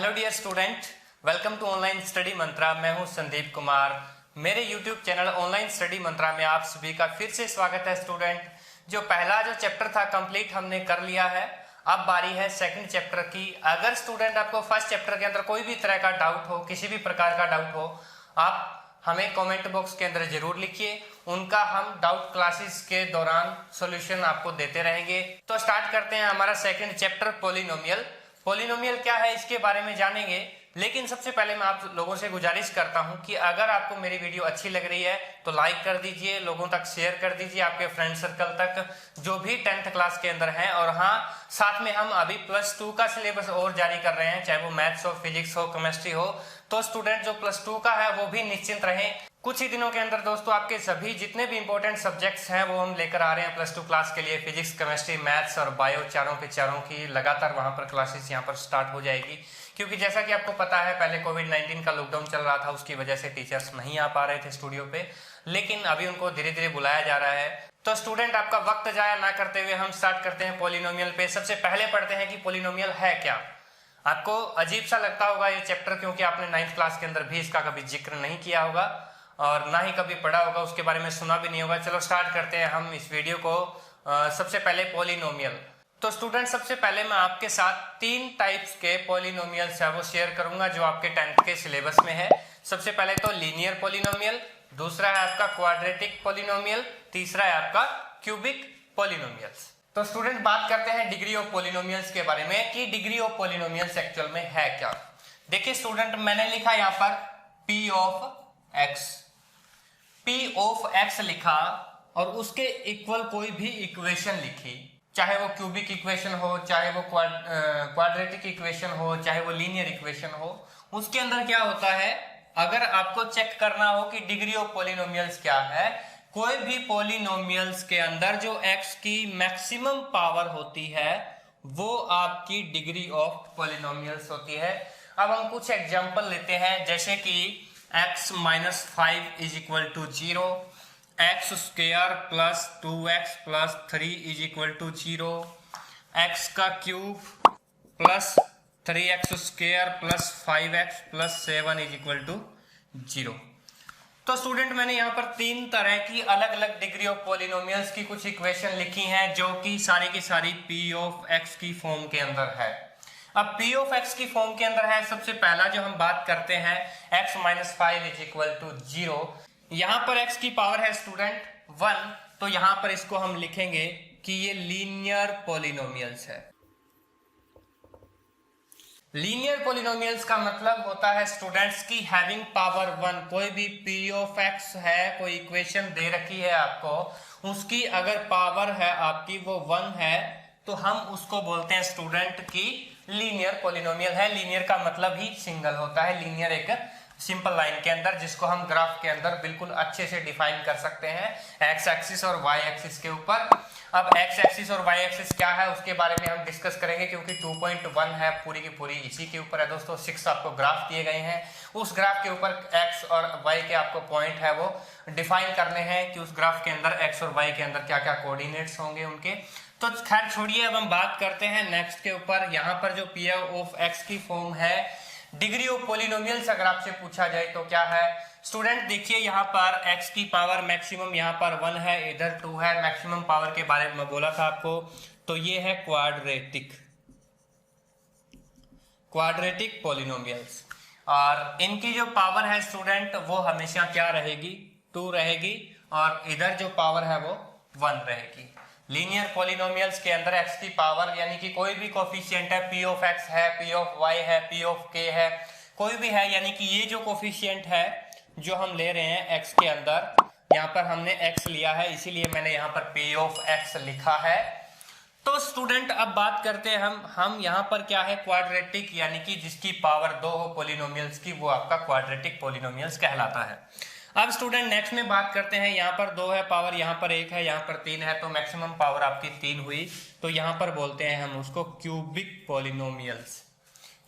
Hello dear student, welcome to online study Mantra. मैं हूं संदीप कुमार। मेरे YouTube channel online study Mantra में आप सभी का फिर से स्वागत है। स्टूडेंट, जो पहला चैप्टर था कंप्लीट हमने कर लिया है। अब बारी है सेकंड चैप्टर की। अगर स्टूडेंट आपको फर्स्ट चैप्टर के अंदर कोई भी तरह का डाउट हो, किसी भी प्रकार का डाउट हो, आप हमें कमेंट बॉक्स के अंदर जरूर लिखिए। उनका हम डाउट क्लासेस के दौरान सॉल्यूशन आपको देते रहेंगे। तो स्टार्ट करते हैं हमारा सेकंड चैप्टर, पॉलिनोमियल। पॉलिनोमियल क्या है इसके बारे में जानेंगे, लेकिन सबसे पहले मैं आप लोगों से गुजारिश करता हूं कि अगर आपको मेरी वीडियो अच्छी लग रही है तो लाइक कर दीजिए, लोगों तक शेयर कर दीजिए, आपके फ्रेंड सर्कल तक जो भी 10th क्लास के अंदर हैं। और हाँ, साथ में हम अभी +2 का सिलेबस और जारी कर रहे हैं, चाहे वो मैथ्स हो, फिजिक्स हो, केमिस्ट्री हो। तो स्टूडेंट जो +2 का है वो भी निश्चिंत रहें। कुछ ही दिनों के अंदर दोस्तों आपके सभी जितने भी इंपॉर्टेंट सब्जेक्ट्स हैं वो हम लेकर आ रहे हैं +2 क्लास के लिए। फिजिक्स, केमिस्ट्री, मैथ्स और बायो चारों के चारों की लगातार वहां पर क्लासेस यहाँ पर स्टार्ट हो जाएगी। क्योंकि जैसा कि आपको पता है, पहले कोविड-19 का लॉकडाउन चल रहा था, उसकी वजह से टीचर्स नहीं आ पा रहे थे स्टूडियो पे, लेकिन अभी उनको धीरे धीरे बुलाया जा रहा है। तो स्टूडेंट, आपका वक्त जाया ना करते हुए हम स्टार्ट करते हैं पॉलिनोमियल पे। सबसे पहले पढ़ते हैं कि पॉलिनोमियल है क्या। आपको अजीब सा लगता होगा ये चैप्टर, क्योंकि आपने 9th क्लास के अंदर भी इसका कभी जिक्र नहीं किया होगा और ना ही कभी पढ़ा होगा, उसके बारे में सुना भी नहीं होगा। चलो स्टार्ट करते हैं हम इस वीडियो को। सबसे पहले पॉलिनोमियल। तो स्टूडेंट, सबसे पहले मैं आपके साथ 3 टाइप्स के पॉलिनोमियल्स है वो शेयर करूंगा जो आपके 10th के सिलेबस में है। सबसे पहले तो लीनियर पॉलिनोमियल, दूसरा है आपका क्वाड्रेटिक पॉलिनोमियल, तीसरा है आपका क्यूबिक पॉलिनोमियल्स। तो स्टूडेंट, बात करते हैं डिग्री ऑफ पॉलिनोमियल्स के बारे में कि डिग्री ऑफ पॉलिनोमियल्स एक्चुअल में है क्या। देखिए स्टूडेंट, मैंने लिखा यहाँ पर P of x, P of x लिखा और उसके इक्वल कोई भी इक्वेशन लिखी, चाहे वो क्यूबिक इक्वेशन हो, चाहे वो क्वाड्रेटिक इक्वेशन हो, चाहे वो लीनियर इक्वेशन हो। उसके अंदर क्या होता है, अगर आपको चेक करना हो कि डिग्री ऑफ पॉलिनोमियल्स क्या है, कोई भी पॉलिनोमियल्स के अंदर जो x की मैक्सिमम पावर होती है वो आपकी डिग्री ऑफ पॉलिनोमियल्स होती है। अब हम कुछ एग्जांपल लेते हैं, जैसे कि x - 5 = 0, x² + 2x + 3 = 0, x का क्यूब + 3x² + 5x + 7 = 0। तो स्टूडेंट, मैंने यहाँ पर 3 तरह की अलग अलग डिग्री ऑफ पॉलिनोमियल्स की कुछ इक्वेशन लिखी हैं जो कि सारी की सारी P ऑफ x की फॉर्म के अंदर है। अब P ऑफ x की फॉर्म के अंदर है, सबसे पहला जो हम बात करते हैं x - 5 = 0। यहाँ पर x की पावर है स्टूडेंट 1, तो यहाँ पर इसको हम लिखेंगे कि ये लीनियर पॉलिनोमियल्स है। लीनियर पॉलिनोमियल्स का मतलब होता है स्टूडेंट्स की हैविंग पावर 1। कोई भी P ऑफ x है, कोई इक्वेशन दे रखी है आपको, उसकी अगर पावर है आपकी वो 1 है, तो हम उसको बोलते हैं स्टूडेंट की लीनियर पॉलिनोमियल है। लीनियर का मतलब ही सिंगल होता है। लीनियर एक सिंपल लाइन के अंदर, जिसको हम ग्राफ के अंदर बिल्कुल अच्छे से डिफाइन कर सकते हैं एक्स एक्सिस और वाई एक्सिस के ऊपर। अब एक्स एक्सिस और वाई एक्सिस क्या है उसके बारे में हम डिस्कस करेंगे, क्योंकि 2.1 है पूरी की पूरी इसी के ऊपर है दोस्तों। 6 आपको ग्राफ दिए गए हैं, उस ग्राफ के ऊपर एक्स और वाई के आपको पॉइंट है वो डिफाइन करने हैं कि उस ग्राफ के अंदर एक्स और वाई के अंदर क्या क्या कोऑर्डिनेट्स होंगे उनके। तो खैर छोड़िए, अब हम बात करते हैं नेक्स्ट के ऊपर। यहाँ पर जो P ऑफ x की फॉर्म है, डिग्री ऑफ पॉलिनोमियल्स अगर आपसे पूछा जाए तो क्या है स्टूडेंट। देखिए यहाँ पर x की पावर मैक्सिमम यहाँ पर 1 है, इधर 2 है। मैक्सिमम पावर के बारे में बोला था आपको, तो ये है क्वाड्रेटिक पॉलिनोमियल्स। और इनकी जो पावर है स्टूडेंट वो हमेशा क्या रहेगी, 2 रहेगी, और इधर जो पावर है वो 1 रहेगी। लीनियर पॉलिनोमियल्स के अंदर x की पावर यानी कि कोई भी कोफिशिएंट है, P ऑफ x है, P ऑफ y है, P ऑफ k है, कोई भी है, यानी कि ये जो कोफिशिएंट है जो हम ले रहे हैं x के अंदर, यहाँ पर हमने x लिया है, इसीलिए मैंने यहाँ पर P ऑफ x लिखा है। तो स्टूडेंट, अब बात करते हैं हम यहाँ पर क्या है, क्वाड्रेटिक, यानी कि जिसकी पावर 2 हो पॉलिनोमियल्स की, वो आपका क्वाड्रेटिक पॉलिनोमियल्स कहलाता है। अब स्टूडेंट नेक्स्ट में बात करते हैं, यहाँ पर 2 है पावर, यहाँ पर 1 है, यहाँ पर 3 है, तो मैक्सिमम पावर आपकी 3 हुई, तो यहाँ पर बोलते हैं हम उसको क्यूबिक पॉलिनोमियल्स।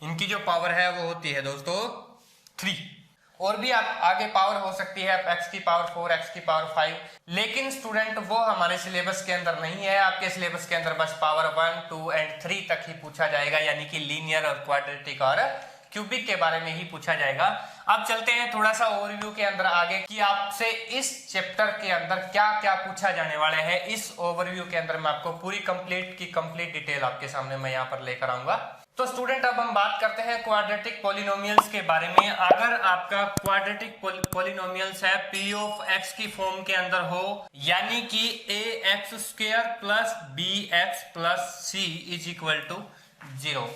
इनकी जो पावर है वो होती है दोस्तों 3। और भी आप आगे पावर हो सकती है, x की पावर 4, x की पावर 5, लेकिन स्टूडेंट वो हमारे सिलेबस के अंदर नहीं है। आपके सिलेबस के अंदर बस पावर 1, 2 एंड 3 तक ही पूछा जाएगा, यानी कि लीनियर और क्वाड्रेटिक और क्यूबिक के बारे में ही पूछा जाएगा। अब चलते हैं थोड़ा सा ओवरव्यू के अंदर आगे कि आपसे इस चैप्टर के अंदर क्या क्या पूछा जाने वाला है। इस ओवरव्यू के अंदर मैं आपको पूरी कंप्लीट डिटेल आपके सामने मैं यहाँ पर लेकर आऊंगा। तो स्टूडेंट अब हम बात करते हैं क्वाड्रेटिक पॉलिनोमियल्स के बारे में। अगर आपका क्वाड्रेटिक पॉलिनोमियल्स है p ऑफ x की फॉर्म के अंदर हो, यानी कि ax² plus bx plus c is equal to 0,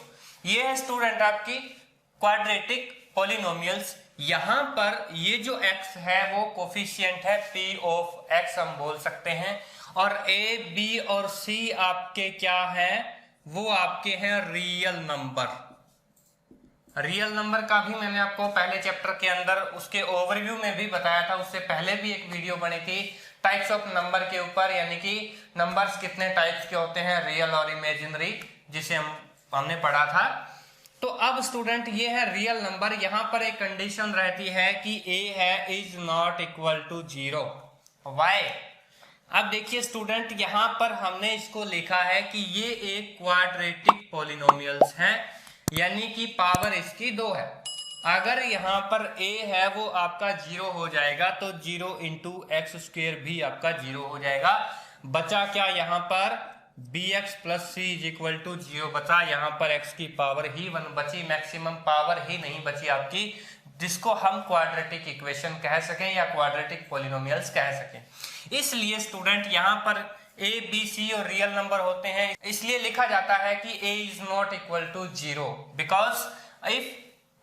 ये है स्टूडेंट आपकी क्वाड्रेटिक पॉलिनोमियल्स। यहां पर ये जो x है वो कोफिशिएंट है p ऑफ x हम बोल सकते हैं, और a b और c आपके क्या है, वो आपके हैं रियल नंबर। रियल नंबर का भी मैंने आपको पहले चैप्टर के अंदर उसके ओवरव्यू में भी बताया था, उससे पहले भी एक वीडियो बनी थी टाइप्स ऑफ नंबर के ऊपर, यानी कि नंबर्स कितने टाइप्स के होते हैं, रियल और इमेजिनरी, जिसे हमने पढ़ा था। तो अब स्टूडेंट ये है रियल नंबर। यहां पर एक कंडीशन रहती है कि a है is not equal to 0। Why? अब देखिए स्टूडेंट, यहां पर हमने इसको लिखा है कि ये एक क्वाड्रेटिक पॉलिनोमियल्स है, यानी कि पावर इसकी 2 है। अगर यहां पर a है वो आपका 0 हो जाएगा, तो 0 इंटू x² भी आपका 0 हो जाएगा। बचा क्या यहाँ पर, bx plus c is equal to 0 बचा। यहाँ पर x की पावर ही 1 बची, मैक्सिमम पावर ही नहीं बची आपकी, जिसको हम क्वाड्रेटिक इक्वेशन कह सकें या क्वाड्रेटिक पॉलिनोमियल्स कह सकें। इसलिए स्टूडेंट यहाँ पर a, b, c और रियल नंबर होते हैं, इसलिए लिखा जाता है कि a is not equal to 0, because if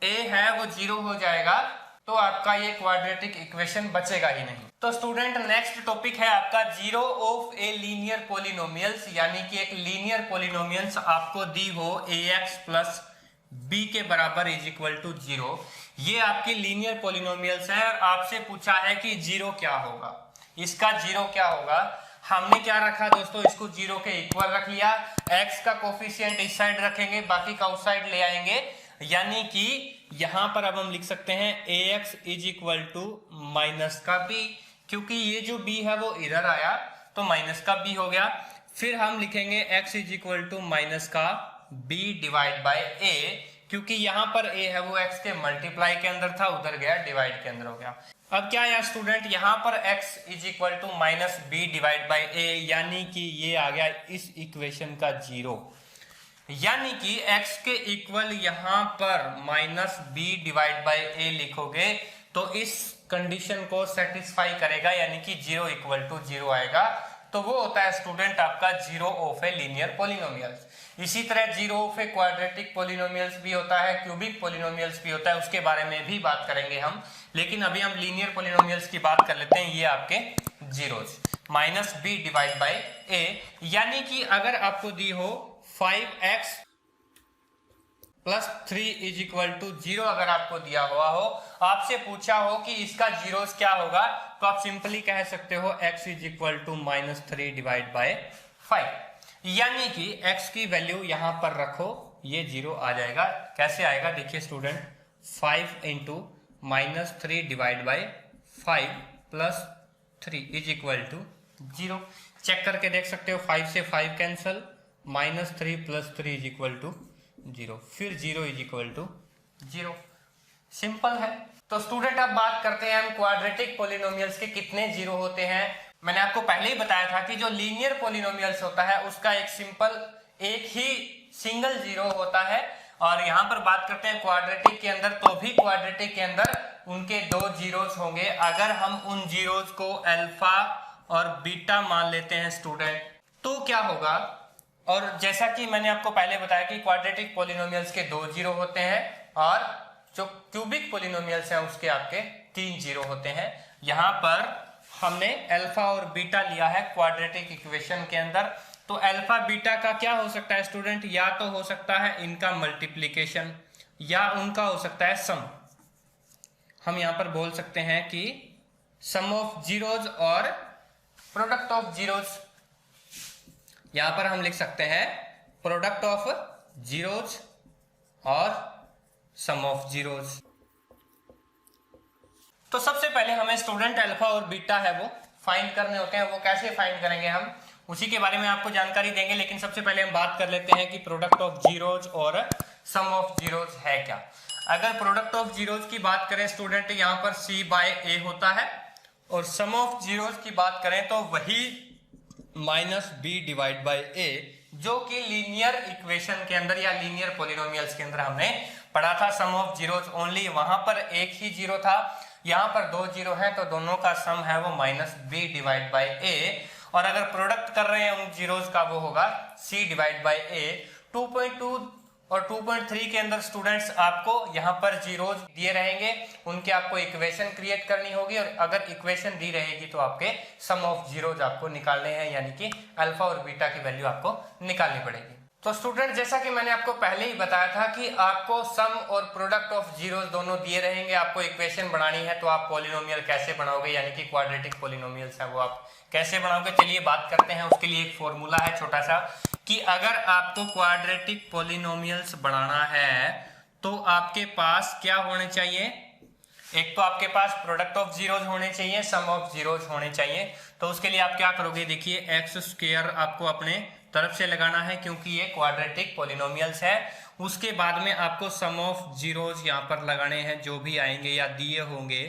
a है वो 0 हो जाएगा तो आपका ये क्वाड्रेटिक इक्वेशन बचेगा ही नहीं। तो स्टूडेंट नेक्स्ट टॉपिक है आपका 0 ऑफ ए लीनियर पॉलिनोमियल्स, यानी कि एक लीनियर पॉलिनोमियल्स आपको दी हो ax प्लस b के बराबर इज इक्वल टू 0। ये आपकी लीनियर पॉलिनोमियल्स है और आपसे पूछा है कि 0 क्या होगा, इसका 0 क्या होगा। हमने क्या रखा दोस्तों, इसको 0 के इक्वल रख लिया। x का कोफिशिएंट इस साइड रखेंगे, बाकी का उस साइड ले आएंगे, यानी कि यहां पर अब हम लिख सकते हैं ax is equal to minus का b, क्योंकि ये जो b है वो इधर आया तो माइनस का b हो गया। फिर हम लिखेंगे x is equal to minus का b डिवाइड बाय a, क्योंकि यहां पर a है वो x के मल्टीप्लाई के अंदर था, उधर गया डिवाइड के अंदर हो गया। अब क्या है स्टूडेंट, यहां पर x is equal to minus B divide by A, यानी कि ये आ गया इस इक्वेशन का 0, यानी कि x के इक्वल यहां पर माइनस बी डिवाइड बाई ए लिखोगे तो इस कंडीशन को सेटिस्फाई करेगा, यानी कि 0 इक्वल टू 0 आएगा। तो वो होता है स्टूडेंट आपका 0 ऑफ ए लीनियर पॉलिनोमियल्स। इसी तरह 0 ऑफ ए क्वाड्रेटिक पॉलिनोमियल्स भी होता है, क्यूबिक पॉलिनोमियल्स भी होता है, उसके बारे में भी बात करेंगे हम, लेकिन अभी हम लीनियर पॉलिनोमियल्स की बात कर लेते हैं। ये आपके zeros, minus B divide by A, यानी कि अगर आपको दी हो 5x plus 3 is equal to 0, अगर आपको दिया हुआ हो, आपसे पूछा हो कि इसका जीरोस क्या होगा, तो आप सिंपली कह सकते हो x is equal to minus 3 divide by 5, यानी कि x की वैल्यू यहां पर रखो, ये 0 आ जाएगा। कैसे आएगा देखिए student, 5 into minus 3 divide by 5 plus 3 is equal to 0। Check करके देख सकते हो, 5 से 5 cancel, minus 3 plus 3 is equal to 0, फिर 0 इज इक्वल टू 0। सिंपल है। तो स्टूडेंट अब बात करते हैं हम क्वाड्रेटिक पॉलिनोमियल्स के कितने 0 होते हैं। मैंने आपको पहले ही बताया था कि जो लीनियर पॉलिनोमियल्स होता है उसका एक ही सिंगल 0 होता है, और यहां पर बात करते हैं क्वाड्रेटिक के अंदर, तो भी क्वाड्रेटिक के अंदर उनके 2 जीरोस होंगे। अगर हम उन जीरोस को अल्फा और बीटा मान लेते हैं स्टूडेंट, तो क्या होगा, और जैसा कि मैंने आपको पहले बताया कि क्वाड्रेटिक पॉलिनोमियल्स के 2 जीरो होते हैं, और जो क्यूबिक पॉलिनोमियल्स हैं उसके आपके 3 जीरो होते हैं। यहां पर हमने अल्फा और बीटा लिया है क्वाड्रेटिक इक्वेशन के अंदर, तो अल्फा बीटा का क्या हो सकता है स्टूडेंट, या तो हो सकता है इनका मल्टीप्लीकेशन या उनका हो सकता है सम। हम यहां पर बोल सकते हैं कि सम ऑफ जीरोज और प्रोडक्ट ऑफ जीरोज। यहां पर हम लिख सकते हैं प्रोडक्ट ऑफ जीरोज और सम ऑफ जीरोज। तो सबसे पहले हमें स्टूडेंट अल्फा और बीटा है वो फाइंड करने होते हैं। वो कैसे फाइंड करेंगे हम उसी के बारे में आपको जानकारी देंगे, लेकिन सबसे पहले हम बात कर लेते हैं कि प्रोडक्ट ऑफ जीरोज और सम ऑफ जीरोज है क्या। अगर प्रोडक्ट ऑफ जीरोज की बात करें स्टूडेंट, यहाँ पर C बाय A होता है, और सम ऑफ जीरोज की बात करें तो वही minus B divide by A, जो कि लीनियर इक्वेशन के अंदर या लीनियर पॉलिनोमियल्स के अंदर हमने पढ़ा था। सम ऑफ जीरोज ओनली, वहां पर एक ही जीरो था, यहाँ पर दो जीरो है, तो दोनों का सम है वो minus B divide by A। और अगर प्रोडक्ट कर रहे हैं उन जीरोज का, वो होगा C डिवाइड बाय A। 2.2 और 2.3 के अंदर स्टूडेंट्स आपको यहाँ पर जीरोज दिए रहेंगे, उनके आपको इक्वेशन क्रिएट करनी होगी, और अगर इक्वेशन दी रहेगी तो आपके सम ऑफ जीरोज आपको निकालने हैं, यानी कि अल्फा और बीटा की वैल्यू आपको निकालनी पड़ेगी। तो स्टूडेंट जैसा कि मैंने आपको पहले ही बताया था कि आपको सम और प्रोडक्ट ऑफ जीरोज दोनों दिए रहेंगे, आपको इक्वेशन बनानी है, तो आप पॉलिनोमियल कैसे बनाओगे, यानी कि क्वाड्रेटिक पॉलिनोमियल्स है वो आप कैसे बनाओगे। चलिए बात करते हैं। उसके लिए एक फॉर्मूला है छोटा सा, कि अगर आपको क्वाड्रेटिक पॉलिनोमियल्स बनाना है तो आपके पास क्या होने चाहिए, एक तो आपके पास प्रोडक्ट ऑफ जीरोज होने चाहिए, सम ऑफ जीरोज होने चाहिए। तो उसके लिए आप क्या करोगे, देखिए एक्स स्क्वायर आपको अपने तरफ से लगाना है, क्योंकि ये क्वाड्रेटिक पॉलिनोमियल्स है। उसके बाद में आपको सम ऑफ जीरोज यहाँ पर लगाने हैं, जो भी आएंगे या दिए होंगे,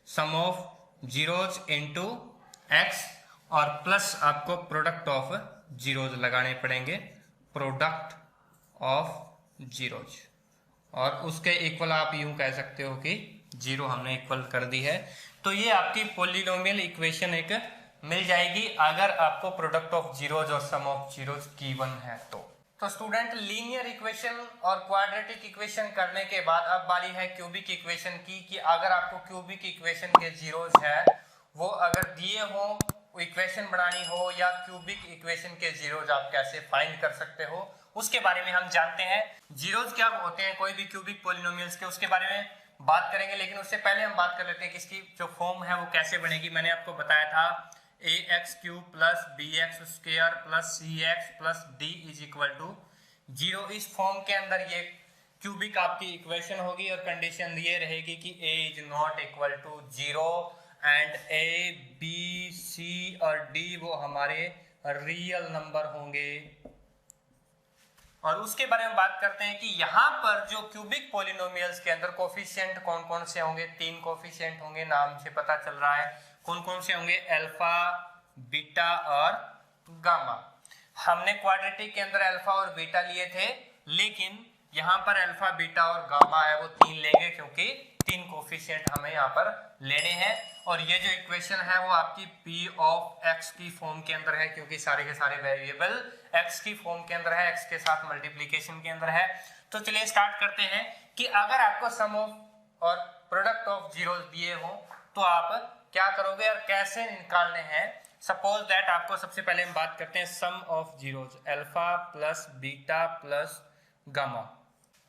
सम ऑफ जीरोज इनटू एक्स, और प्लस आपको प्रोडक्ट ऑफ जीरोज लगाने पड़ेंगे, प्रोडक्ट ऑफ जीरोज। और उसके इक्वल आप यूं कह सकते हो कि जीरो हमने इक्वल कर दी है। तो ये आपकी पॉलिनोमियल इक्वेशन एक मिल जाएगी अगर आपको प्रोडक्ट ऑफ जीरोज और सम ऑफ जीरोज गिवन है तो स्टूडेंट लीनियर इक्वेशन और क्वाड्रेटिक इक्वेशन करने के बाद अब बारी है क्यूबिक इक्वेशन की, कि अगर आपको क्यूबिक इक्वेशन के जीरोज है वो अगर दिए हो, इक्वेशन बनानी हो, या क्यूबिक इक्वेशन के जीरोज आप कैसे फाइंड कर सकते हो, उसके बारे में हम जानते हैं। जीरोज क्या होते हैं कोई भी क्यूबिक पॉलिनोमियल्स के, उसके बारे में बात करेंगे, लेकिन उससे पहले हम बात कर लेते हैं कि इसकी जो फॉर्म है वो कैसे बनेगी। मैंने आपको बताया था ax cube plus bx square plus cx plus d is equal to 0। इस फॉर्म के अंदर ये क्यूबिक आपकी इक्वेशन होगी, और कंडीशन ये रहेगी कि a is not equal to 0 and a b c और d वो हमारे रियल नंबर होंगे। और उसके बारे में बात करते हैं कि यहाँ पर जो क्यूबिक पॉलिनोमियल्स के अंदर कोफिशिएंट कौन कौन से होंगे, 3 कोफिशिएंट होंगे, नाम से पता चल रहा है कौन कौन से होंगे, अल्फा, बीटा और गामा। हमने क्वाड्रेटिक के अंदर अल्फा और बीटा लिए थे, लेकिन यहाँ पर अल्फा, बीटा और गामा है वो 3 लेंगे, क्योंकि 3 कोफिशिएंट हमें यहाँ पर लेने हैं। और ये जो इक्वेशन है वो आपकी p ऑफ x की फॉर्म के अंदर है, क्योंकि सारे के सारे वेरिएबल x की फॉर्म के अंदर है, x के साथ मल्टीप्लिकेशन के अंदर है। तो चलिए स्टार्ट करते हैं कि अगर आपको सम ऑफ और प्रोडक्ट ऑफ जीरोज दिए हो तो आप क्या करोगे और कैसे निकालने हैं। सपोज दैट आपको सबसे पहले हम बात करते हैं sum of zeros, alpha plus beta plus gamma.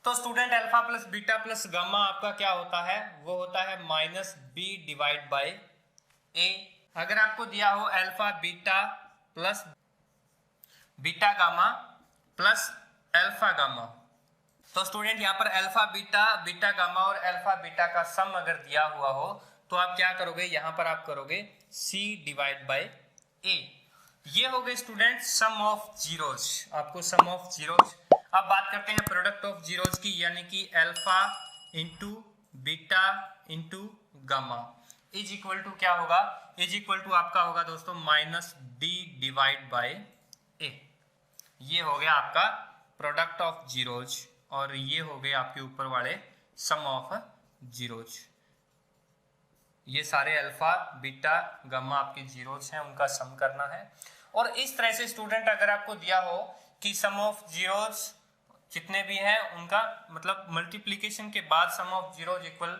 तो student alpha plus beta plus gamma आपका क्या होता है, वो होता है minus b divide by a। अगर आपको दिया हो alpha beta plus beta gamma plus alpha gamma, तो स्टूडेंट यहाँ पर अल्फा बीटा, बीटा गामा और अल्फा बीटा का सम अगर दिया हुआ हो तो आप क्या करोगे, यहाँ पर आप करोगे c डिवाइड बाय a। ये हो गए स्टूडेंट सम ऑफ जीरोज, आपको सम ऑफ जीरोज। अब बात करते हैं प्रोडक्ट ऑफ जीरोज की, यानी कि alpha into beta into gamma is equal to क्या होगा, इज इक्वल टू आपका होगा दोस्तों minus d divide by a। ये हो गया आपका प्रोडक्ट ऑफ जीरोज, और ये हो गए आपके ऊपर वाले सम ऑफ जीरोज। ये सारे अल्फा बीटा गामा आपके जीरोज हैं, उनका सम करना है। और इस तरह से स्टूडेंट अगर आपको दिया हो कि सम ऑफ जीरोज जितने भी हैं उनका मतलब मल्टीप्लिकेशन के बाद सम ऑफ जीरोज इक्वल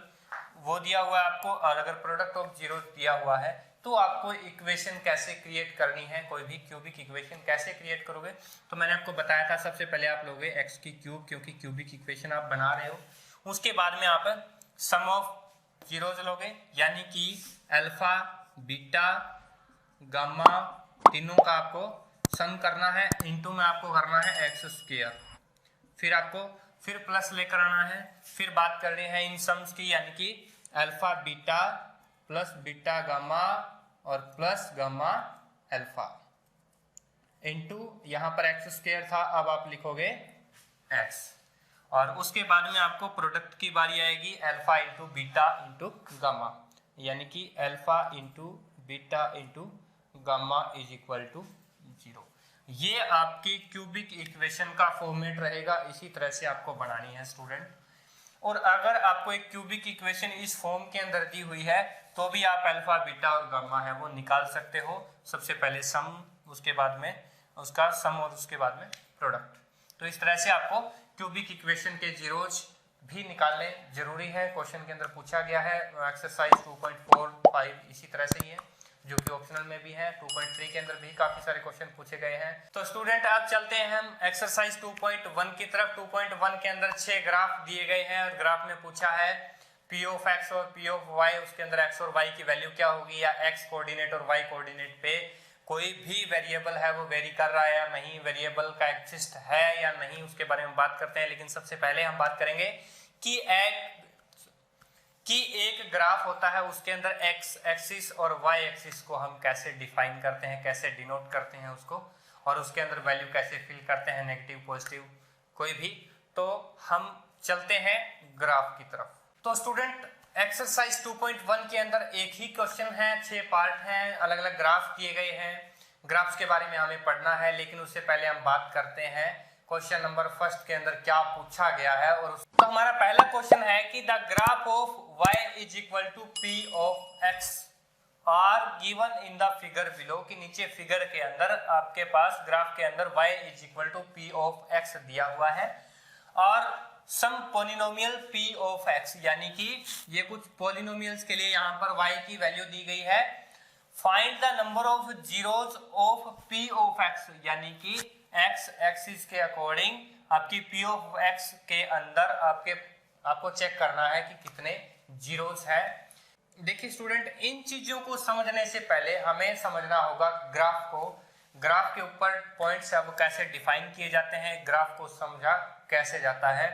वो दिया हुआ है आपको, और अगर प्रोडक्ट ऑफ जीरोज दिया हुआ है तो आपको इक्वेशन कैसे क्रिएट करनी है, कोई भी क्यूबिक इक्वेशन कैसे क्रिएट करोगे। तो मैंने आपको बताया था सबसे पहले आप लोगे एक्स की क्यूब, क्योंकि क्यूबिक इक्वेशन आप बना रहे हो। उसके बाद में आप सम ऑफ जीरोज लोगे, यानी कि अल्फा बीटा गामा तीनों का आपको सम करना है, इनटू में आपको करना है एक्स स्क्वायर, फिर आपको फिर प्लस लेकर आना है, फिर बात कर रहे हैं इन सम्स की, यानी कि alpha beta plus beta gamma और प्लस गामा अल्फा इनटू यहाँ पर एक्स स्क्वायर था, अब आप लिखोगे एक्स। और उसके बाद में आपको प्रोडक्ट की बारी आएगी alpha into beta into gamma, यानी कि alpha into beta into gamma is equal to 0। ये आपकी क्यूबिक इक्वेशन का फॉर्मेट रहेगा, इसी तरह से आपको बनानी है स्टूडेंट। और अगर आपको एक क्यूबिक इक्वेशन इस फॉर्म के अंदर दी हुई है तो भी आप अल्फा बीटा और गामा है वो निकाल सकते हो। सबसे पहले सम, उसके बाद में उसका सम और उसके बाद में प्रोडक्ट। तो इस तरह से आपको क्यूबिक इक्वेशन के जीरोज भी निकालने जरूरी है, क्वेश्चन के अंदर पूछा गया है। एक्सरसाइज 2.45 इसी तरह से ही है, जो कि ऑप्शनल में भी है। 2.3 के अंदर भी काफी सारे क्वेश्चन पूछे गए हैं। तो स्टूडेंट अब चलते हैं हम एक्सरसाइज 2.1 की तरफ। 2.1 के अंदर 6 ग्राफ दिए गए हैं और ग्राफ में पूछा है P ऑफ x और P ऑफ y, उसके अंदर x और y की वैल्यू क्या होगी, या x कोऑर्डिनेट और y कोऑर्डिनेट पे कोई भी वेरिएबल है वो वेरी कर रहा है या नहीं, वेरिएबल का एग्जिस्ट है या नहीं, उसके बारे में बात करते हैं। लेकिन सबसे पहले हम बात करेंगे कि एक ग्राफ होता है, उसके अंदर x एक्सिस और y एक्सिस को हम कैसे डिफाइन करते हैं, कैसे डिनोट करते हैं उसको, और उसके अंदर वैल्यू कैसे फिल करते हैं, नेगेटिव पॉजिटिव कोई भी। तो हम चलते हैं ग्राफ की तरफ। तो स्टूडेंट एक्सरसाइज 2.1 के अंदर एक ही क्वेश्चन है, 6 पार्ट हैं, अलग अलग ग्राफ किए गए हैं। ग्राफ्स के बारे में हमें पढ़ना है, लेकिन उससे पहले हम बात करते हैं क्वेश्चन नंबर फर्स्ट के अंदर क्या पूछा गया है। और तो हमारा पहला क्वेश्चन है कि the graph of y is equal to p of x are given in the figure below, कि नीचे फिगर के अंदर आपके पास ग्राफ के अंदर y is equal to p of x दिया हुआ है और some polynomial p of x, यानी कि ये कुछ पोलिनोमियल्स के लिए यहाँ पर y की वैल्यू दी गई है। Find the number of zeros of p of x, यानी कि x एक्सिस के अकॉर्डिंग आपकी p ऑफ x के अंदर आपको चेक करना है कि कितने जीरोज है। देखिए स्टूडेंट, इन चीजों को समझने से पहले हमें समझना होगा ग्राफ को, ग्राफ के ऊपर पॉइंट्स अब कैसे डिफाइन किए जाते हैं, ग्राफ को समझा कैसे जाता है।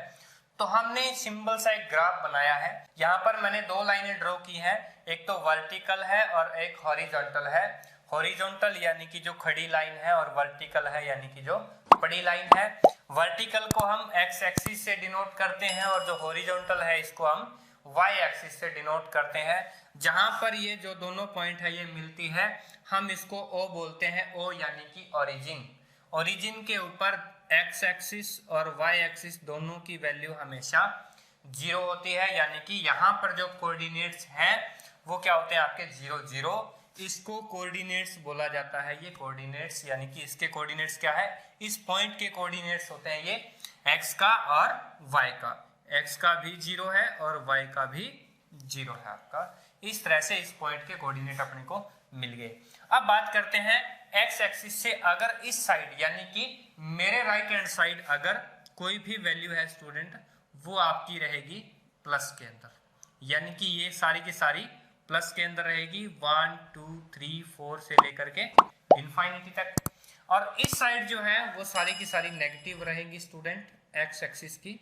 तो हमने सिंबल सा एक ग्राफ बनाया है। यहाँ पर मैंने 2 लाइनें ड्रॉ की हैं, एक तो वर्टिकल है और एक हॉरिजॉन्टल है। हॉरिजॉन्टल यानी कि जो खड़ी लाइन है और वर्टिकल है यानी कि जो पड़ी लाइन है। वर्टिकल को हम x एक्सिस से डिनोट करते हैं और जो हॉरिजॉन्टल है इसको हम y एक्सिस से डिनोट करते हैं। जहां पर ये जो दोनों पॉइंट है ये मिलती है, हम इसको O बोलते हैं, O यानी कि ओरिजिन। ओरिजिन के ऊपर x एक्सिस और y एक्सिस दोनों की वैल्यू हमेशा 0 होती है, यानी कि यहाँ पर जो कोऑर्डिनेट्स हैं वो क्या होते हैं आपके 0 0। इसको कोऑर्डिनेट्स बोला जाता है। ये कोऑर्डिनेट्स यानी कि इसके कोऑर्डिनेट्स क्या है, इस पॉइंट के कोऑर्डिनेट्स होते हैं ये x का और y का। x का भी 0 है और y का भी 0 है आपका। इस तरह से इस पॉइंट के कोऑर्डिनेट अपने को मिल गए। अब बात करते हैं x एक्सिस से अगर इस साइड यानी कि मेरे राइट हैंड साइड अगर कोई भी वैल्यू है स्टूडेंट, वो आपकी रहेगी प्लस के अंदर, यानी कि ये सारी की सारी प्लस के अंदर रहेगी 1 2 3 4 से लेकर के इनफाइनिटी तक। और इस साइड जो है वो सारी की सारी नेगेटिव रहेगी स्टूडेंट x एक्सिस की।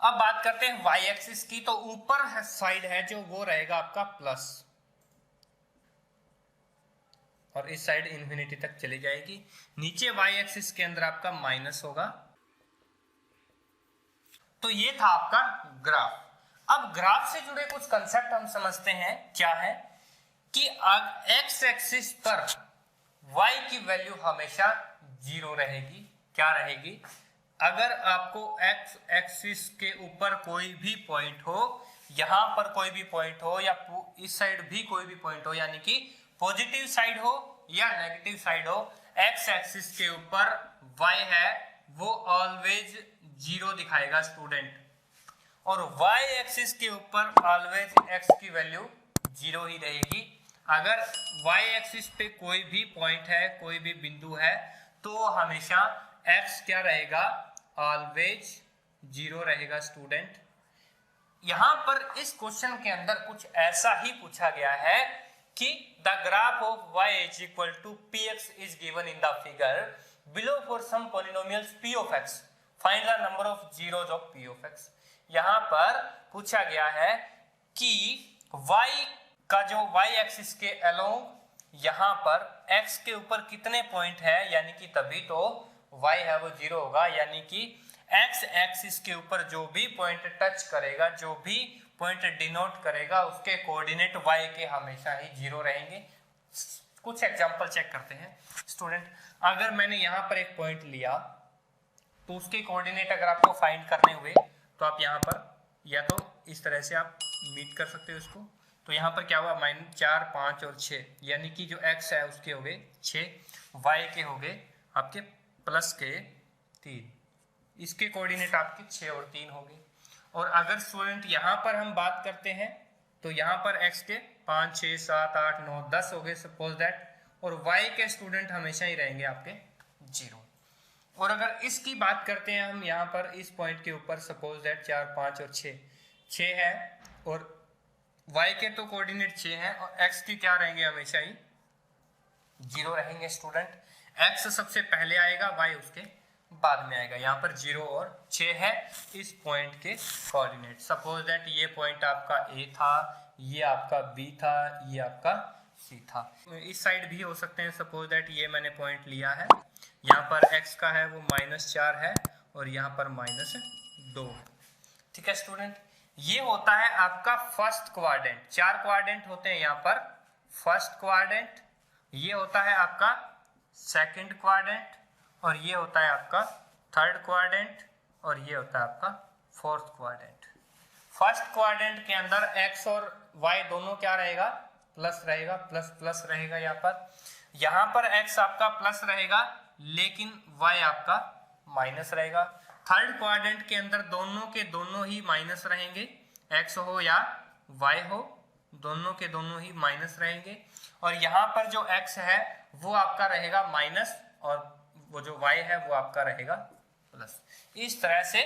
अब बात करते हैं y एक्सिस की, तो ऊपर साइड है जो वो रहेगा आपका प्लस और इस साइड इन्फिनिटी तक चली जाएगी। नीचे y एक्सिस के अंदर आपका माइनस होगा। तो ये था आपका ग्राफ। अब ग्राफ से जुड़े कुछ कंसेप्ट हम समझते हैं। क्या है कि x एक्सिस पर y की वैल्यू हमेशा 0 रहेगी। क्या रहेगी, अगर आपको x एक्सिस के ऊपर कोई भी पॉइंट हो, यहां पर कोई भी पॉइंट हो या इस साइड भी कोई भी पॉइंट हो, यानी कि पॉजिटिव साइड हो या नेगेटिव साइड हो, x एक्सिस के ऊपर y है वो ऑलवेज 0 दिखाएगा स्टूडेंट, और y एक्सिस के ऊपर ऑलवेज x की वैल्यू 0 ही रहेगी। अगर y एक्सिस पे कोई भी पॉइंट है, कोई भी बिंदु है, तो हमेशा x क्या रहेगा, ऑलवेज 0 रहेगा स्टूडेंट। यहां पर इस क्वेश्चन के अंदर कुछ ऐसा ही पूछा गया है कि the graph of y is equal to px is given in the figure below for some polynomials p of x, find the number of zeros of p of x। यहां पर पूछा गया है कि y का जो y एक्सिस के along यहां पर x के ऊपर कितने पॉइंट है, यानी कि तभी तो y है वो 0 होगा, यानी कि एक्स एक्सिस के ऊपर जो भी पॉइंट टच करेगा, जो भी पॉइंट डिनोट करेगा, उसके कोऑर्डिनेट वाई के हमेशा ही 0 रहेंगे। कुछ एग्जांपल चेक करते हैं स्टूडेंट। अगर मैंने यहाँ पर एक पॉइंट लिया तो उसके कोऑर्डिनेट अगर आपको फाइंड करने हुए तो आप यहाँ पर या तो इस तरह से आप मीट कर सकते हो इसको। तो यहाँ पर क्या हुआ, -4, 5 और 6, यानी कि जो x है उसके हो गए 6, y के हो गए आपके प्लस के 3, इसके कोऑर्डिनेट आपके 6 और 3 हो गए। और अगर स्टूडेंट यहाँ पर हम बात करते हैं तो यहाँ पर x के 5, 6, 7, 8, 9, 10 हो गए सपोज दैट, और y के स्टूडेंट हमेशा ही रहेंगे आपके 0। और अगर इसकी बात करते हैं हम यहाँ पर इस पॉइंट के ऊपर सपोज दैट 4, 5 और 6 है, और y के तो कोऑर्डिनेट 6 हैं और x की क्या रहेंगे, हमेशा ही 0 रहेंगे स्टूडेंट। x सबसे पहले आएगा, y उसके बाद में आएगा। यहाँ पर 0 और 6 है इस पॉइंट के कोऑर्डिनेट। सपोज दैट ये पॉइंट आपका A था, ये आपका B था, ये आपका C था। इस साइड भी हो सकते हैं। सपोज दैट ये मैंने पॉइंट लिया है, यहाँ पर x का है वो -4 है और यहाँ पर -2 है। ठीक है स्टूडेंट, ये होता है आपका फर्स्ट क्वाड्रेंट। 4 क्वाड्रेंट होते हैं यहाँ पर, फर्स्ट क्वाड्रेंट, ये होता है आपका सेकंड क्वाड्रेंट, और ये होता है आपका थर्ड क्वाड्रेंट, और ये होता है आपका फोर्थ क्वाड्रेंट। फर्स्ट क्वाड्रेंट के अंदर x और y दोनों क्या रहेगा, प्लस रहेगा, प्लस प्लस रहेगा। यहाँ पर x आपका प्लस रहेगा लेकिन y आपका माइनस रहेगा। थर्ड क्वाड्रेंट के अंदर दोनों के दोनों ही माइनस रहेंगे, x हो या y हो, दोनों के दोनों ही माइनस रहेंगे। और यहाँ पर जो x है वो आपका रहेगा माइनस, और वो जो y है वो आपका रहेगा प्लस। इस तरह से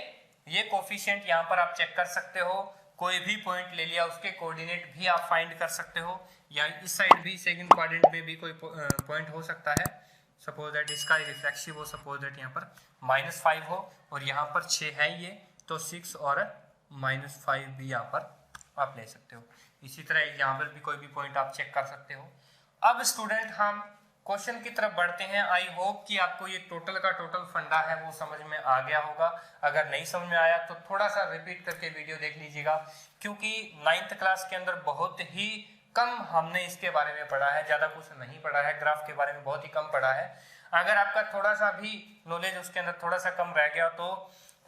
ये कोफिशिएंट यहाँ पर आप चेक कर सकते हो। कोई भी पॉइंट ले लिया उसके कोऑर्डिनेट भी आप फाइंड कर सकते हो, या इस साइड भी सेकंड क्वाड्रेंट में भी कोई पॉइंट हो सकता है। सपोज दैट इसका रिफ्लेक्सिव हो, सपोज दैट यहाँ पर -5 हो और यहाँ पर 6 है ये, तो 6 और -5 भी यहाँ पर आप ले सकते हो। इसी तरह यहाँ पर भी कोई भी पॉइंट आप चेक कर सकते हो। अब स्टूडेंट हम क्वेश्चन की तरफ बढ़ते हैं। आई होप कि आपको ये टोटल का टोटल फंडा है वो समझ में आ गया होगा। अगर नहीं समझ में आया तो थोड़ा सा रिपीट करके वीडियो देख लीजिएगा, क्योंकि 9th क्लास के अंदर बहुत ही कम हमने इसके बारे में पढ़ा है, ज़्यादा कुछ नहीं पढ़ा है, ग्राफ के बारे में बहुत ही कम पढ़ा है। अगर आपका थोड़ा सा भी नॉलेज उसके अंदर थोड़ा सा कम रह गया तो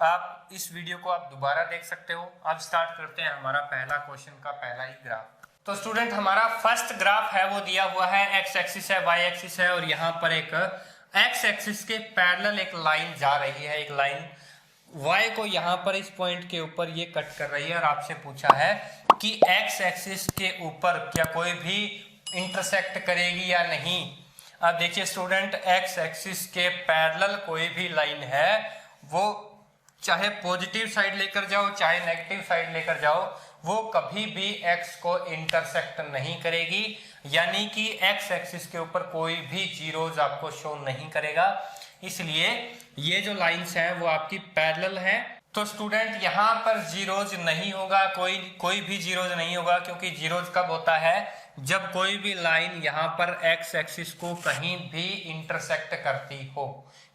आप इस वीडियो को आप दोबारा देख सकते हो। अब स्टार्ट करते हैं हमारा पहला क्वेश्चन का पहला ही ग्राफ। तो स्टूडेंट हमारा फर्स्ट ग्राफ है वो दिया हुआ है, x एक्सिस है, y एक्सिस है, और यहाँ पर एक x एक्सिस के पैरेलल एक लाइन जा रही है। एक लाइन y को यहाँ पर इस पॉइंट के ऊपर ये कट कर रही है, और आपसे पूछा है कि x एक्सिस के ऊपर क्या कोई भी इंटरसेक्ट करेगी या नहीं। अब देखिए स्टूडेंट, x एक्सिस के पैरेलल कोई भी लाइन है वो चाहे पॉजिटिव साइड लेकर जाओ चाहे नेगेटिव साइड लेकर जाओ, वो कभी भी x को इंटरसेक्ट नहीं करेगी, यानी कि x एक्सिस के ऊपर कोई भी जीरोज आपको शो नहीं करेगा। इसलिए ये जो लाइंस हैं वो आपकी पैरेलल हैं। तो स्टूडेंट यहाँ पर जीरोज नहीं होगा, कोई भी जीरोज नहीं होगा, क्योंकि जीरोज कब होता है, जब कोई भी लाइन यहाँ पर x एक्सिस को कहीं भी इंटरसेक्ट करती हो,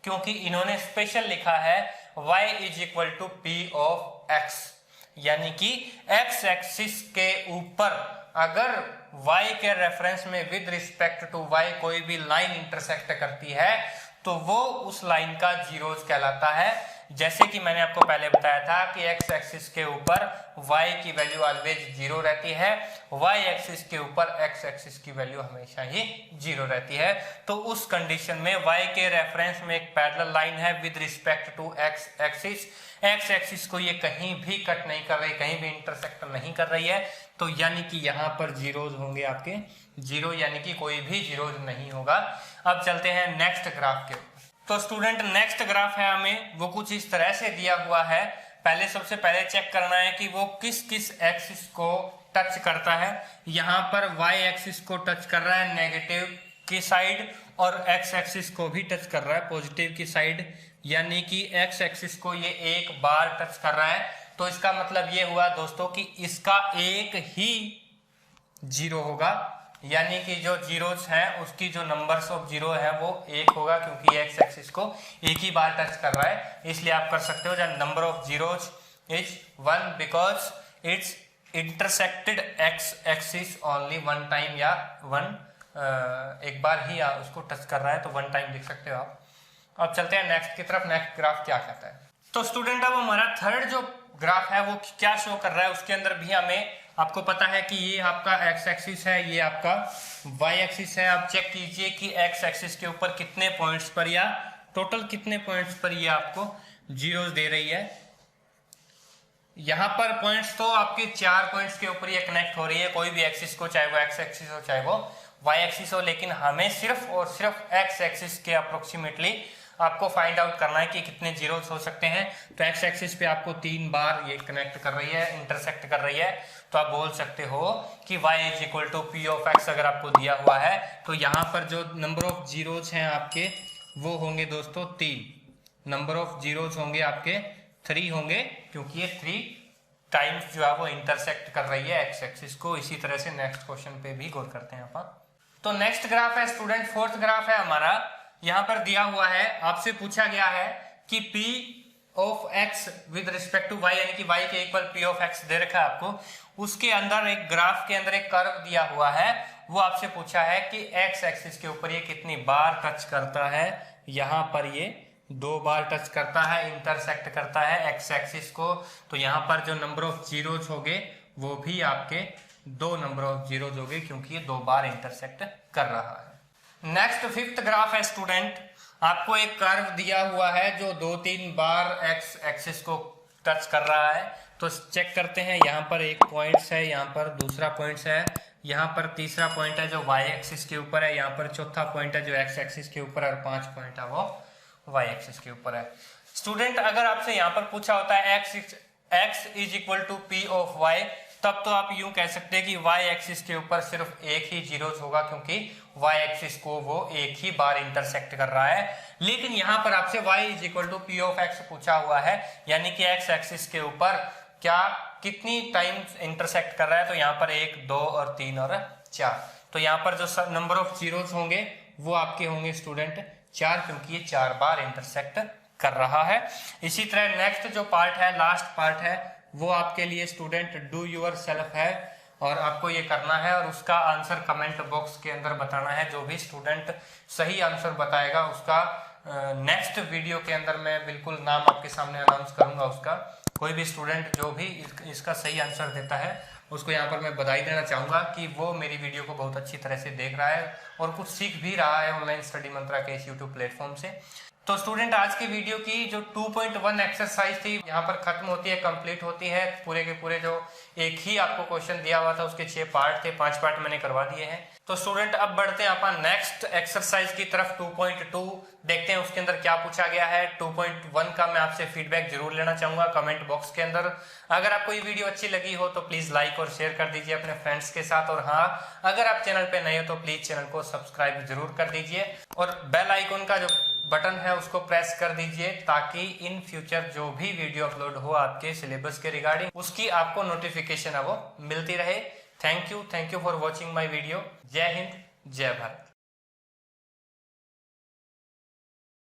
क्योंकि इन्होंने स्पेशल लिखा है y = p of x, यानी कि x एक्सिस के ऊपर अगर y के रेफरेंस में विद रिस्पेक्ट टू y कोई भी लाइन इंटरसेक्ट करती है तो वो उस लाइन का जीरोज कहलाता है। जैसे कि मैंने आपको पहले बताया था कि x एक्सिस के ऊपर y की वैल्यू ऑलवेज 0 रहती है, y एक्सिस के ऊपर x एक्सिस की वैल्यू हमेशा ही 0 रहती है। तो उस कंडीशन में y के रेफरेंस में एक पैरेलल लाइन है with respect to x axis, x axis को ये कहीं भी कट नहीं कर रही, कहीं भी इंटरसेक्ट नहीं कर रही है, तो यानी कि यहाँ पर जीरोज होंगे आपके 0, यानी कि कोई भी जीरोज नहीं होगा। अब चलते हैं नेक्स्ट ग्राफ के ऊपर। तो स्टूडेंट नेक्स्ट ग्राफ है हमें वो कुछ इस तरह से दिया हुआ है। सबसे पहले चेक करना है कि वो किस किस एक्सिस को टच करता है। यहाँ पर y एक्सिस को टच कर रहा है नेगेटिव की साइड, और x एक्सिस को भी टच कर रहा है पॉजिटिव की साइड, यानी कि x एक्सिस को ये एक बार टच कर रहा है। तो इसका मतलब ये हुआ दोस्तों कि इसका एक ही 0 होगा, यानी कि जो जीरोस हैं उसकी जो नंबर्स ऑफ जीरो है वो 1 होगा, क्योंकि एक्स एक्सिस को एक ही बार टच कर रहा है, इसलिए आप कर सकते हो जब number of zeros is 1 because it's intersected x axis only one time, या एक बार ही उसको टच कर रहा है तो वन टाइम लिख सकते हो आप। अब चलते हैं नेक्स्ट की तरफ। नेक्स्ट ग्राफ क्या कहता है। तो स्टूडेंट अब हमारा थर्ड जो ग्राफ है वो क्या शो कर रहा है, उसके अंदर भी हमें आपको पता है कि ये आपका एक्स एक्सिस है, ये आपका वाई एक्सिस है। आप चेक कीजिए कि एक्स एक्सिस के ऊपर कितने पॉइंट्स पर या टोटल कितने पॉइंट्स पर ये आपको जीरोस दे रही है। यहाँ पर पॉइंट्स तो आपके 4 पॉइंट्स के ऊपर ये कनेक्ट हो रही है, कोई भी एक्सिस को, चाहे वो एक्स एक्सिस हो चाहे वो वाई एक्सिस हो, लेकिन हमें सिर्फ और सिर्फ एक्स एक्सिस के अप्रोक्सीमेटली आपको फाइंड आउट करना है कि कितने जीरोस हो सकते हैं। तो एक्स एक्सिस पे आपको 3 बार ये कनेक्ट कर रही है, इंटरसेक्ट कर रही है, तो आप बोल सकते हो कि y is equal to p of x अगर आपको दिया हुआ है तो यहाँ पर जो नंबर ऑफ जीरोस हैं आपके वो होंगे दोस्तों 3, नंबर ऑफ जीरोस होंगे आपके 3 होंगे, क्योंकि ये 3 टाइम्स जो है वो इंटरसेक्ट कर रही है एक्स एक्सिस को। इसी तरह से नेक्स्ट क्वेश्चन पे भी गौर करते हैं अपन। तो नेक्स्ट ग्राफ है स्टूडेंट, फोर्थ ग्राफ है हमारा। यहाँ पर दिया हुआ है, आपसे पूछा गया है कि p of x with respect to y, यानी कि y के इक्वल p ऑफ x दे रखा है आपको। उसके अंदर एक ग्राफ के अंदर एक कर्व दिया हुआ है, वो आपसे पूछा है कि x एक्सिस के ऊपर ये कितनी बार टच करता है। यहाँ पर ये 2 बार टच करता है, इंटरसेक्ट करता है एक्स एक्सिस को। तो यहाँ पर जो नंबर ऑफ जीरोस होंगे वो भी आपके 2 नंबर ऑफ जीरोस होंगे, क्योंकि ये 2 बार इंटरसेक्ट कर रहा है। नेक्स्ट फिफ्थ ग्राफ है स्टूडेंट, आपको एक कर्व दिया हुआ है जो 2-3 बार एक्स एक्सिस को टच कर रहा है। तो चेक करते हैं, यहाँ पर एक पॉइंट्स है, यहाँ पर दूसरा पॉइंट्स है, यहाँ पर तीसरा पॉइंट है जो वाई एक्सिस के ऊपर है, यहाँ पर चौथा पॉइंट है जो एक्स एक्सिस के ऊपर है, और 5 पॉइंट है वो वाई एक्सिस के ऊपर है। स्टूडेंट अगर आपसे यहाँ पर पूछा होता है x is equal to p of y, तब तो आप यूं कह सकते हैं कि y एक्सिस के ऊपर सिर्फ एक ही जीरोस होगा, क्योंकि y एक्सिस को वो एक ही बार इंटरसेक्ट कर रहा है। लेकिन यहाँ पर आपसे y is equal to p of x पूछा हुआ है, यानी कि x एक्सिस के ऊपर क्या कितनी टाइम्स इंटरसेक्ट कर रहा है। तो यहाँ पर 1, 2 और 3 और 4, तो यहाँ पर जो नंबर ऑफ जीरोस होंगे वो आपके होंगे स्टूडेंट 4, क्योंकि ये 4 बार इंटरसेक्ट कर रहा है। इसी तरह नेक्स्ट जो पार्ट है, लास्ट पार्ट है, वो आपके लिए स्टूडेंट डू यूर सेल्फ है, और आपको ये करना है और उसका आंसर कमेंट बॉक्स के अंदर बताना है। जो भी स्टूडेंट सही आंसर बताएगा उसका नेक्स्ट वीडियो के अंदर मैं बिल्कुल नाम आपके सामने अनाउंस करूंगा उसका। कोई भी स्टूडेंट जो भी इसका सही आंसर देता है उसको यहाँ पर मैं बधाई देना चाहूँगा कि वो मेरी वीडियो को बहुत अच्छी तरह से देख रहा है और कुछ सीख भी रहा है ऑनलाइन स्टडी मंत्रा के इस यूट्यूब प्लेटफॉर्म से। तो स्टूडेंट आज की वीडियो की जो 2.1 एक्सरसाइज थी यहाँ पर खत्म होती है, कंप्लीट होती है। पूरे के पूरे जो एक ही आपको क्वेश्चन दिया हुआ था उसके 6 पार्ट थे, 5 पार्ट मैंने करवा दिए हैं। तो स्टूडेंट अब बढ़ते हैं अपन नेक्स्ट एक्सरसाइज की तरफ। 2.2 देखते हैं उसके अंदर क्या पूछा गया है। 2.1 का मैं आपसे फीडबैक जरूर लेना चाहूंगा कमेंट बॉक्स के अंदर। अगर आपको ये वीडियो अच्छी लगी हो तो प्लीज लाइक और शेयर कर दीजिए अपने फ्रेंड्स के साथ, और हाँ अगर आप चैनल पे नए हो तो प्लीज चैनल को सब्सक्राइब जरूर कर दीजिए और बेल आइकन का जो बटन है उसको प्रेस कर दीजिए, ताकि इन फ्यूचर जो भी वीडियो अपलोड हो आपके सिलेबस के रिगार्डिंग उसकी आपको नोटिफिकेशन है वो मिलती रहे। Thank you for watching my video. जय हिंद, जय भारत।